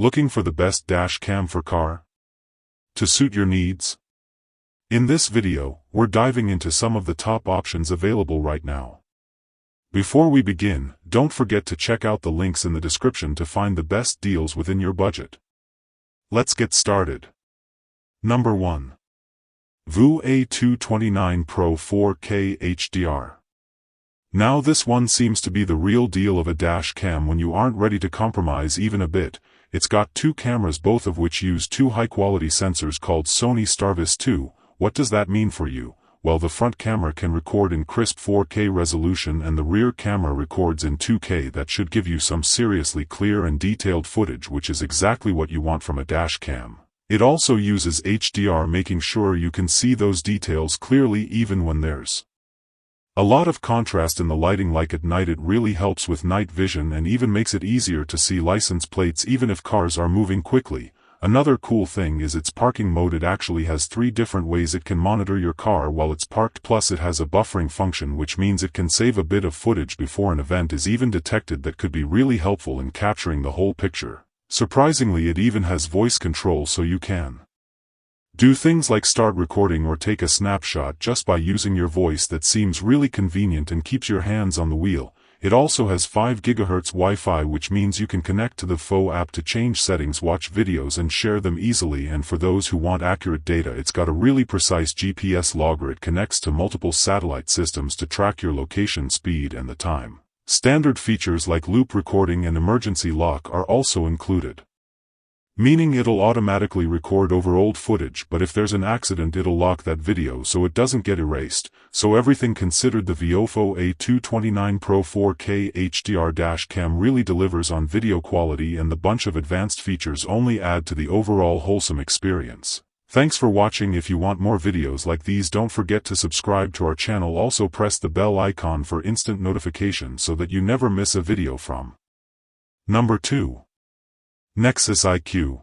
Looking for the best dash cam for car? To suit your needs? In this video, we're diving into some of the top options available right now. Before we begin, don't forget to check out the links in the description to find the best deals within your budget. Let's get started. Number 1. VU A229 Pro 4K HDR. Now this one seems to be the real deal of a dash cam when you aren't ready to compromise even a bit. It's got two cameras, both of which use two high-quality sensors called Sony Starvis 2. What does that mean for you? Well, the front camera can record in crisp 4K resolution and the rear camera records in 2K. That should give you some seriously clear and detailed footage, which is exactly what you want from a dash cam. It also uses HDR, making sure you can see those details clearly even when there's a lot of contrast in the lighting, like at night. It really helps with night vision and even makes it easier to see license plates even if cars are moving quickly. Another cool thing is its parking mode. It actually has 3 different ways it can monitor your car while it's parked, plus it has a buffering function, which means it can save a bit of footage before an event is even detected. That could be really helpful in capturing the whole picture. Surprisingly, it even has voice control, so you can do things like start recording or take a snapshot just by using your voice. That seems really convenient and keeps your hands on the wheel. It also has 5 GHz Wi-Fi, which means you can connect to the VU app to change settings, watch videos and share them easily. And for those who want accurate data, it's got a really precise GPS logger. It connects to multiple satellite systems to track your location, speed and the time. Standard features like loop recording and emergency lock are also included, meaning it'll automatically record over old footage, but if there's an accident it'll lock that video so it doesn't get erased. So everything considered, the VU A229 Pro 4K HDR dash cam really delivers on video quality, and the bunch of advanced features only add to the overall wholesome experience. Thanks for watching. If you want more videos like these, don't forget to subscribe to our channel. Also press the bell icon for instant notifications so that you never miss a video from. Number 2. nexace IQ.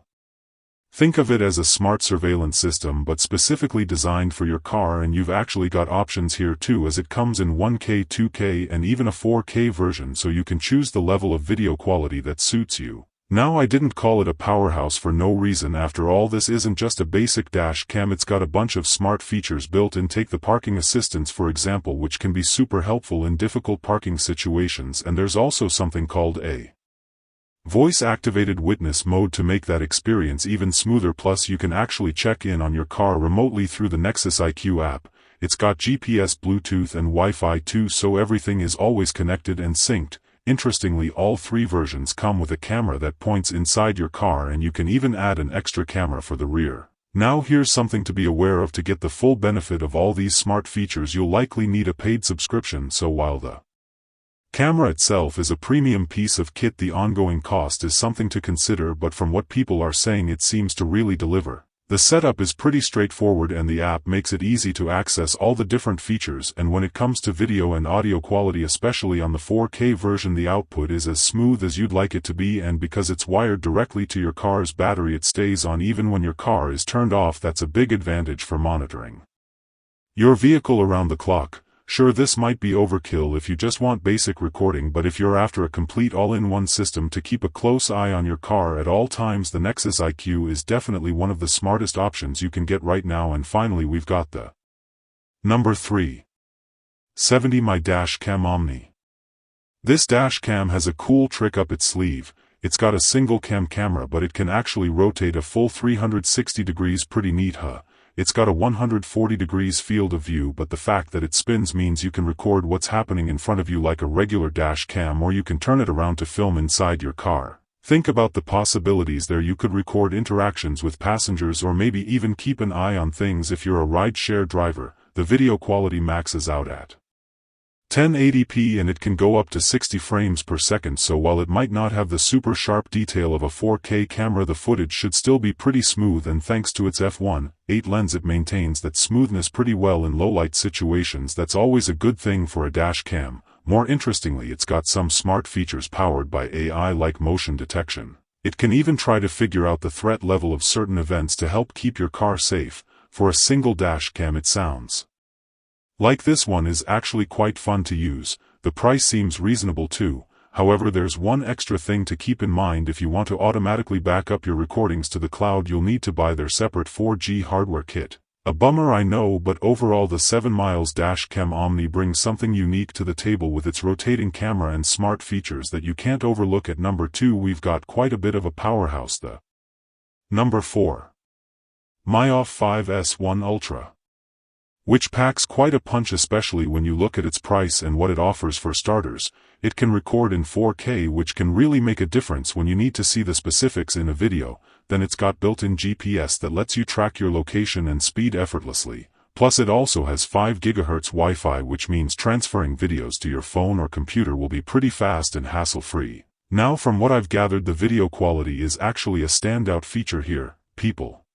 Think of it as a smart surveillance system, but specifically designed for your car, and you've actually got options here too, as it comes in 1K, 2K and even a 4K version, so you can choose the level of video quality that suits you. Now, I didn't call it a powerhouse for no reason. After all, this isn't just a basic dash cam. It's got a bunch of smart features built in. Take the parking assistance for example, which can be super helpful in difficult parking situations, and there's also something called a voice-activated witness mode to make that experience even smoother. Plus, you can actually check in on your car remotely through the nexace IQ app. It's got GPS, Bluetooth and Wi-Fi too, so everything is always connected and synced. Interestingly, all 3 versions come with a camera that points inside your car, and you can even add an extra camera for the rear. Now here's something to be aware of. To get the full benefit of all these smart features, you'll likely need a paid subscription, so while the camera itself is a premium piece of kit, the ongoing cost is something to consider, but from what people are saying, it seems to really deliver. The setup is pretty straightforward and the app makes it easy to access all the different features, and when it comes to video and audio quality, especially on the 4K version, the output is as smooth as you'd like it to be, and because it's wired directly to your car's battery, it stays on even when your car is turned off. That's a big advantage for monitoring your vehicle around the clock. Sure, this might be overkill if you just want basic recording, but if you're after a complete all-in-one system to keep a close eye on your car at all times, the nexace IQ is definitely one of the smartest options you can get right now. And finally, we've got the number 3. 70 My Dashcam Omni. This dash cam has a cool trick up its sleeve. It's got a single camera, but it can actually rotate a full 360 degrees. Pretty neat, huh? It's got a 140 degrees field of view, but the fact that it spins means you can record what's happening in front of you like a regular dash cam, or you can turn it around to film inside your car. Think about the possibilities there. You could record interactions with passengers, or maybe even keep an eye on things if you're a ride-share driver. The video quality maxes out at 1080p and it can go up to 60 frames per second, so while it might not have the super sharp detail of a 4K camera, the footage should still be pretty smooth, and thanks to its f1.8 lens, it maintains that smoothness pretty well in low-light situations. That's always a good thing for a dash cam. More interestingly, it's got some smart features powered by AI like motion detection. It can even try to figure out the threat level of certain events to help keep your car safe. For a single dash cam, it sounds like this one is actually quite fun to use. The price seems reasonable too. However, there's one extra thing to keep in mind. If you want to automatically back up your recordings to the cloud, you'll need to buy their separate 4G hardware kit. A bummer, I know, but overall the 7 miles Dashcam Omni brings something unique to the table with its rotating camera and smart features that you can't overlook. At number 2, we've got quite a bit of a powerhouse. The number 4. myof 5S1 Ultra, which packs quite a punch, especially when you look at its price and what it offers. For starters, it can record in 4K, which can really make a difference when you need to see the specifics in a video. Then it's got built-in GPS that lets you track your location and speed effortlessly. Plus it also has 5 GHz Wi-Fi, which means transferring videos to your phone or computer will be pretty fast and hassle-free. Now, from what I've gathered, the video quality is actually a standout feature here. People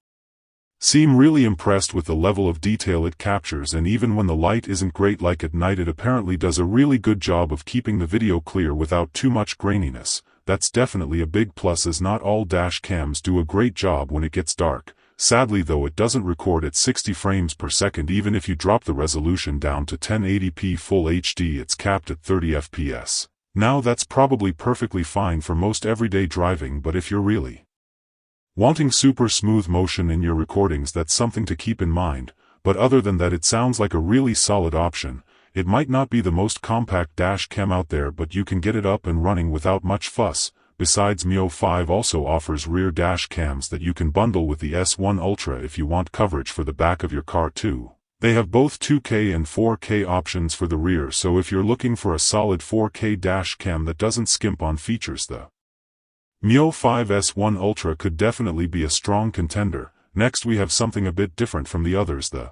seem really impressed with the level of detail it captures, and even when the light isn't great like at night, it apparently does a really good job of keeping the video clear without too much graininess. That's definitely a big plus, as not all dash cams do a great job when it gets dark. Sadly though, it doesn't record at 60 frames per second. Even if you drop the resolution down to 1080p Full HD, it's capped at 30 FPS. Now that's probably perfectly fine for most everyday driving, but if you're really wanting super smooth motion in your recordings, that's something to keep in mind. But other than that, it sounds like a really solid option. It might not be the most compact dash cam out there, but you can get it up and running without much fuss. Besides, myof 5 also offers rear dash cams that you can bundle with the S1 Ultra if you want coverage for the back of your car too. They have both 2K and 4K options for the rear, so if you're looking for a solid 4K dash cam that doesn't skimp on features, the myof 5 S1 Ultra could definitely be a strong contender. Next, we have something a bit different from the others, the